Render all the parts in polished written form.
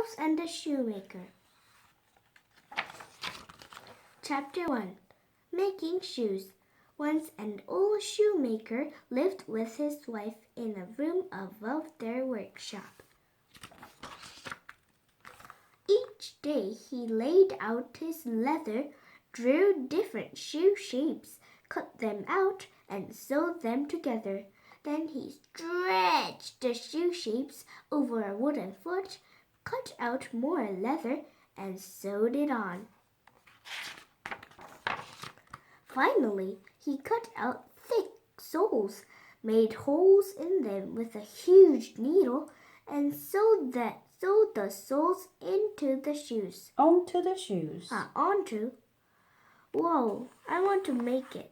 Elves and the Shoemaker. Chapter 1. Making Shoes. Once an old shoemaker lived with his wife in a room above their workshop. Each day he laid out his leather, drew different shoe shapes, cut them out, and sewed them together. Then he stretched the shoe shapes over a wooden foot, cut out more leather, and sewed it on. Finally, he cut out thick soles, made holes in them with a huge needle, and sewed the soles into the shoes. Onto the shoes. Onto. Whoa, I want to make it.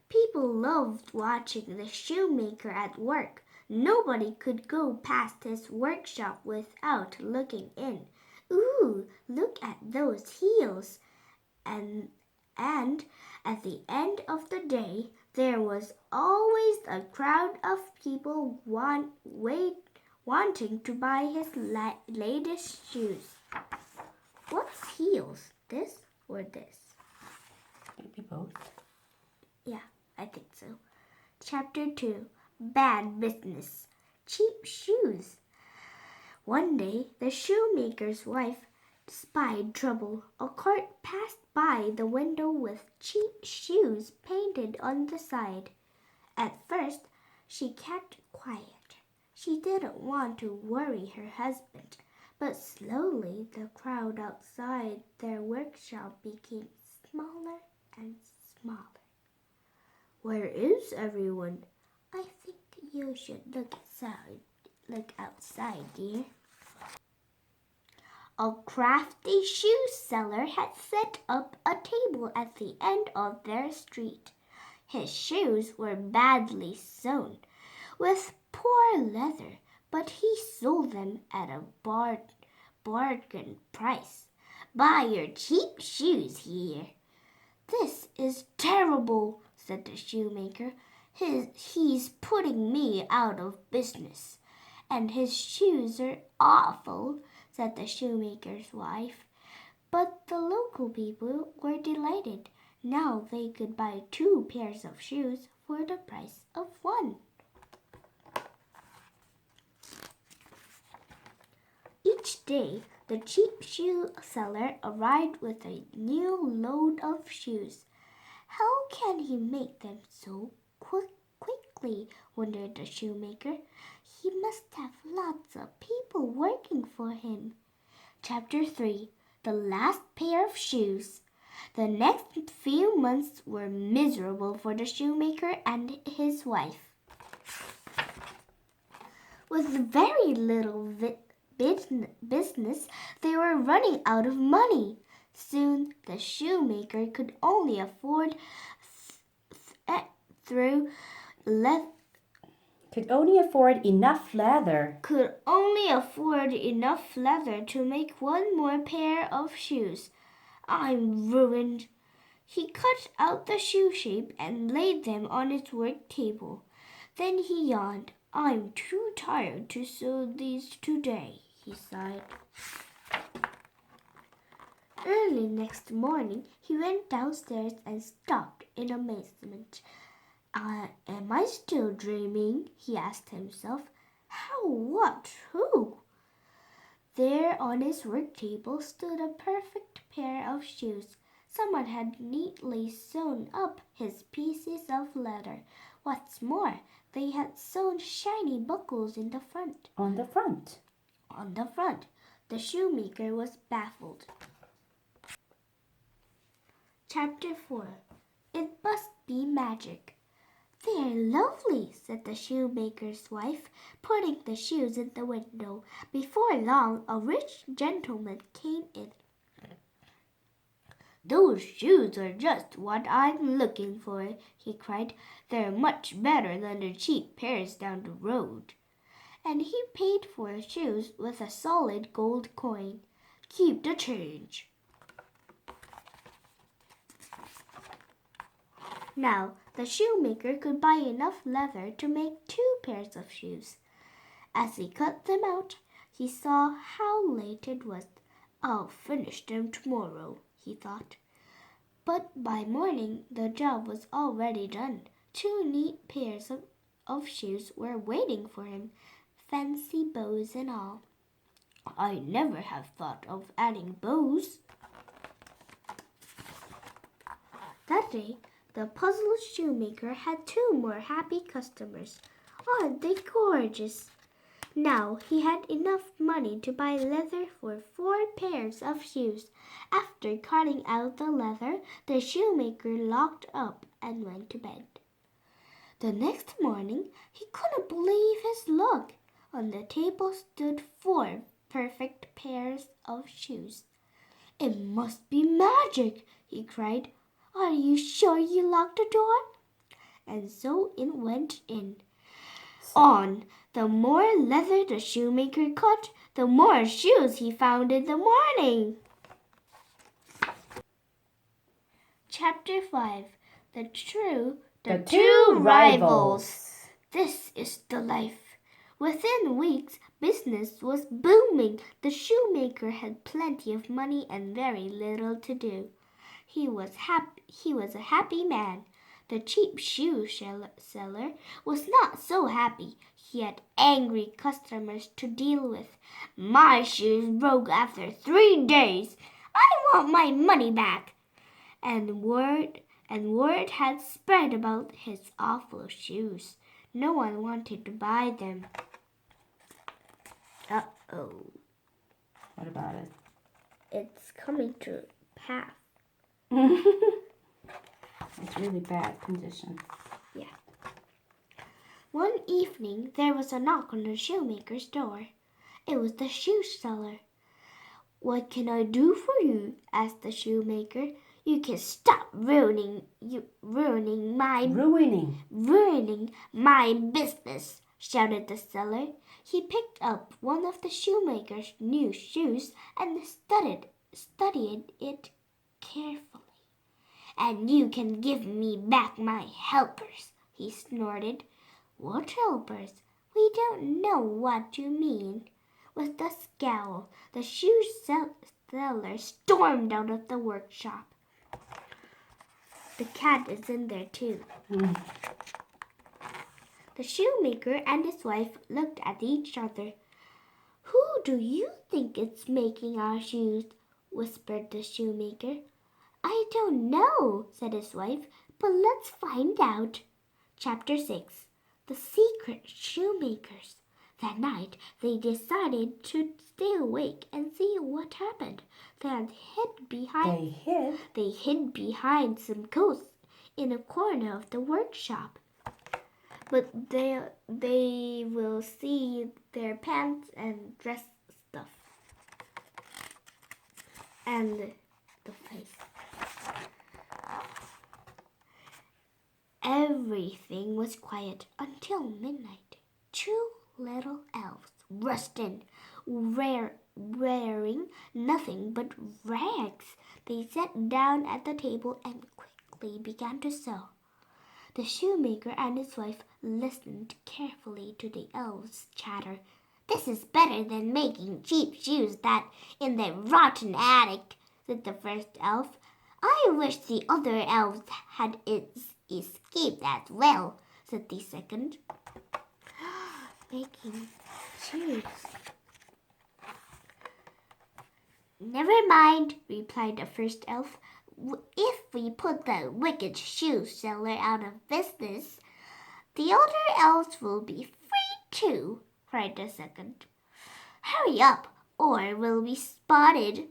People loved watching the shoemaker at work. Nobody could go past his workshop without looking in. Ooh, look at those heels. And at the end of the day, there was always a crowd of people wanting to buy his latest shoes. What's heels? This or this? Maybe both. Yeah, I think so. Chapter 2. Bad Business. Cheap Shoes. One day, the shoemaker's wife spied trouble. A cart passed by the window with cheap shoes painted on the side. At first, she kept quiet. She didn't want to worry her husband, but slowly the crowd outside their workshop became smaller and smaller. Where is everyone? I think you should look outside, dear. A crafty shoe seller had set up a table at the end of their street. His shoes were badly sewn, with poor leather, but he sold them at a bargain price. Buy your cheap shoes here. This is terrible, said the shoemaker. He's putting me out of business. And his shoes are awful, said the shoemaker's wife. But the local people were delighted. Now they could buy 2 pairs of shoes for the price of 1. Each day, the cheap shoe seller arrived with a new load of shoes. How can he make them so quickly, wondered the shoemaker. He must have lots of people working for him. Chapter 3. The Last Pair of Shoes. The next few months were miserable for the shoemaker and his wife. With very little business, they were running out of money. Soon the shoemaker could only afford enough leather. Could only afford enough leather to make 1 more pair of shoes. I'm ruined. He cut out the shoe shape and laid them on his work table. Then he yawned. I'm too tired to sew these today, he sighed. Early next morning, he went downstairs and stopped in amazement. Am I still dreaming? He asked himself. How? What? Who? There on his work table stood a perfect pair of shoes. Someone had neatly sewn up his pieces of leather. What's more, they had sewn shiny buckles in the front. On the front. On the front. The shoemaker was baffled. Chapter 4. It must be magic. They're lovely, said the shoemaker's wife, putting the shoes in the window. Before long, a rich gentleman came in. Those shoes are just what I'm looking for, he cried. They're much better than the cheap pairs down the road. And he paid for the shoes with a solid gold coin. Keep the change. Now, the shoemaker could buy enough leather to make 2 pairs of shoes. As he cut them out, he saw how late it was. I'll finish them tomorrow, he thought. But by morning the job was already done. 2 neat pairs of shoes were waiting for him, fancy bows and all. I never have thought of adding bows. That day, the puzzled shoemaker had 2 more happy customers. Aren't they gorgeous? Now he had enough money to buy leather for 4 pairs of shoes. After cutting out the leather, the shoemaker locked up and went to bed. The next morning, he couldn't believe his luck. On the table stood 4 perfect pairs of shoes. It must be magic, he cried. Are you sure you locked the door? And so it went in. On. The more leather the shoemaker cut, the more shoes he found in the morning. Chapter 5. The two rivals. This is the life. Within weeks, business was booming. The shoemaker had plenty of money and very little to do. He was a happy man. The cheap shoe seller was not so happy. He had angry customers to deal with. My shoes broke after 3 days. I want my money back. And word had spread about his awful shoes. No one wanted to buy them. Uh-oh. What about it? It's coming to pass. It's really bad condition. Yeah. One evening, there was a knock on the shoemaker's door. It was the shoe seller. What can I do for you? Asked the shoemaker. You can stop ruining my business, shouted the seller. He picked up one of the shoemaker's new shoes and studied it carefully. And you can give me back my helpers, he snorted. What helpers? We don't know what you mean. With a scowl, the shoe seller stormed out of the workshop. The cat is in there too. The shoemaker and his wife looked at each other. Who do you think is making our shoes? Whispered the shoemaker. I don't know, said his wife, but let's find out. Chapter 6. The Secret Shoemakers. That night, they decided to stay awake and see what happened. They hid behind some coats in a corner of the workshop. But they will see their pants and dress stuff. And the face. Everything was quiet until midnight. 2 little elves rushed in, wearing nothing but rags. They sat down at the table and quickly began to sew. The shoemaker and his wife listened carefully to the elves' chatter. This is better than making cheap shoes that in the rotten attic, said the first elf. I wish the other elves had escaped as well, said the second. Making shoes. Never mind, replied the first elf. If we put the wicked shoe seller out of business, the other elves will be free too, cried the second. Hurry up, or we'll be spotted.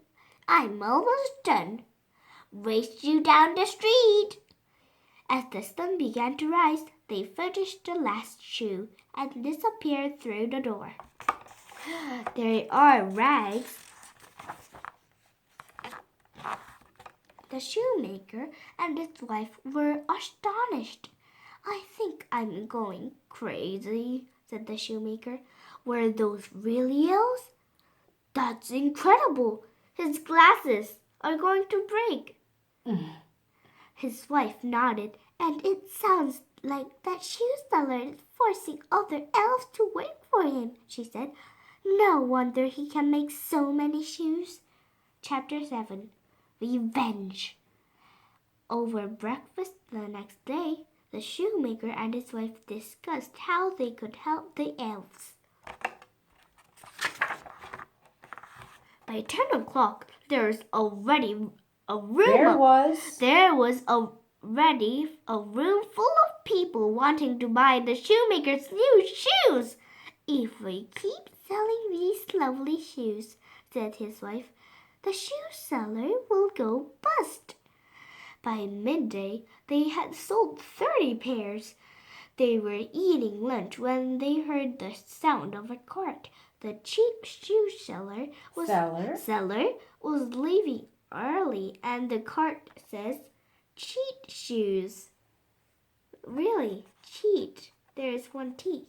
I'm almost done. Race you down the street. As the sun began to rise, they finished the last shoe and disappeared through the door. There are rags. The shoemaker and his wife were astonished. I think I'm going crazy, said the shoemaker. Were those really elves? That's incredible. His glasses are going to break. His wife nodded, and it sounds like that shoe seller is forcing other elves to wait for for him, she said. No wonder he can make so many shoes. Chapter 7. Revenge. Over breakfast the next day, the shoemaker and his wife discussed how they could help the elves. By 10 o'clock, there was already a room full of people wanting to buy the shoemaker's new shoes. If we keep selling these lovely shoes, said his wife, the shoe seller will go bust. By midday, they had sold 30 pairs. They were eating lunch when they heard the sound of a cart. The cheap shoe seller was leaving early, and the cart says, cheat shoes. Really, cheat. There is one T.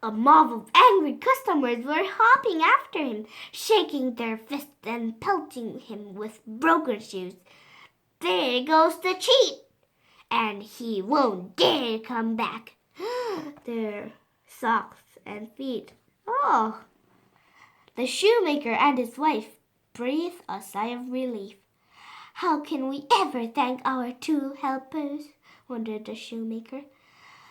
A mob of angry customers were hopping after him, shaking their fists and pelting him with broken shoes. There goes the cheat, and he won't dare come back. Their socks and feet. Oh! The shoemaker and his wife breathed a sigh of relief. How can we ever thank our two helpers? Wondered the shoemaker.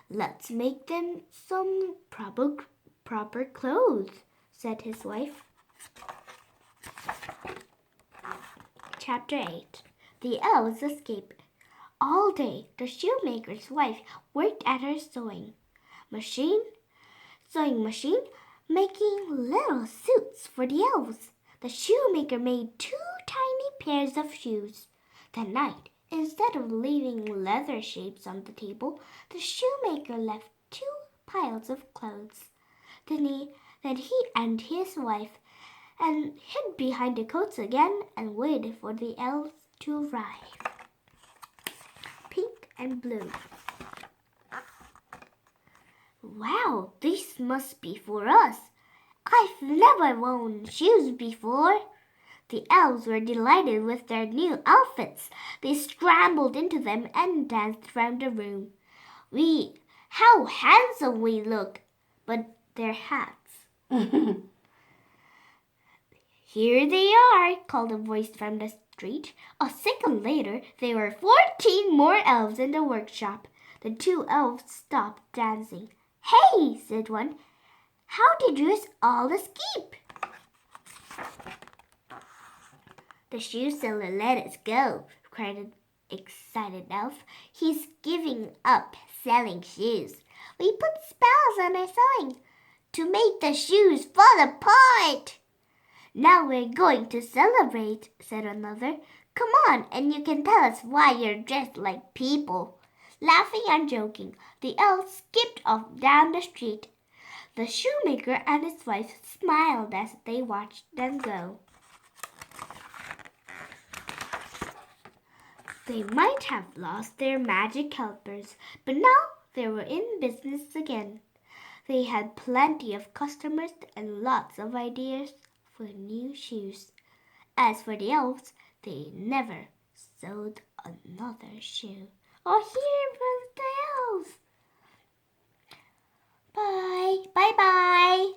Let's make them some proper clothes, said his wife. Chapter 8. The elves escape. All day, the shoemaker's wife worked at her sewing machine, making little suits for the elves. The shoemaker made 2 tiny pairs of shoes. That night, instead of leaving leather shapes on the table, the shoemaker left 2 piles of clothes. Then he and his wife hid behind the coats again and waited for the elves to arrive. Pink and blue. Wow, this must be for us. I've never worn shoes before. The elves were delighted with their new outfits. They scrambled into them and danced round the room. How handsome we look! But their hats. Here they are, called a voice from the street. A second later, there were 14 more elves in the workshop. The 2 elves stopped dancing. Hey, said one, how did you all escape? The shoe seller let us go, cried an excited elf. He's giving up selling shoes. We put spells on our sewing to make the shoes fall apart. Now we're going to celebrate, said another. Come on, and you can tell us why you're dressed like people. Laughing and joking, the elves skipped off down the street. The shoemaker and his wife smiled as they watched them go. They might have lost their magic helpers, but now they were in business again. They had plenty of customers and lots of ideas for new shoes. As for the elves, they never sewed another shoe. Oh, here was the elves. Bye. Bye-bye.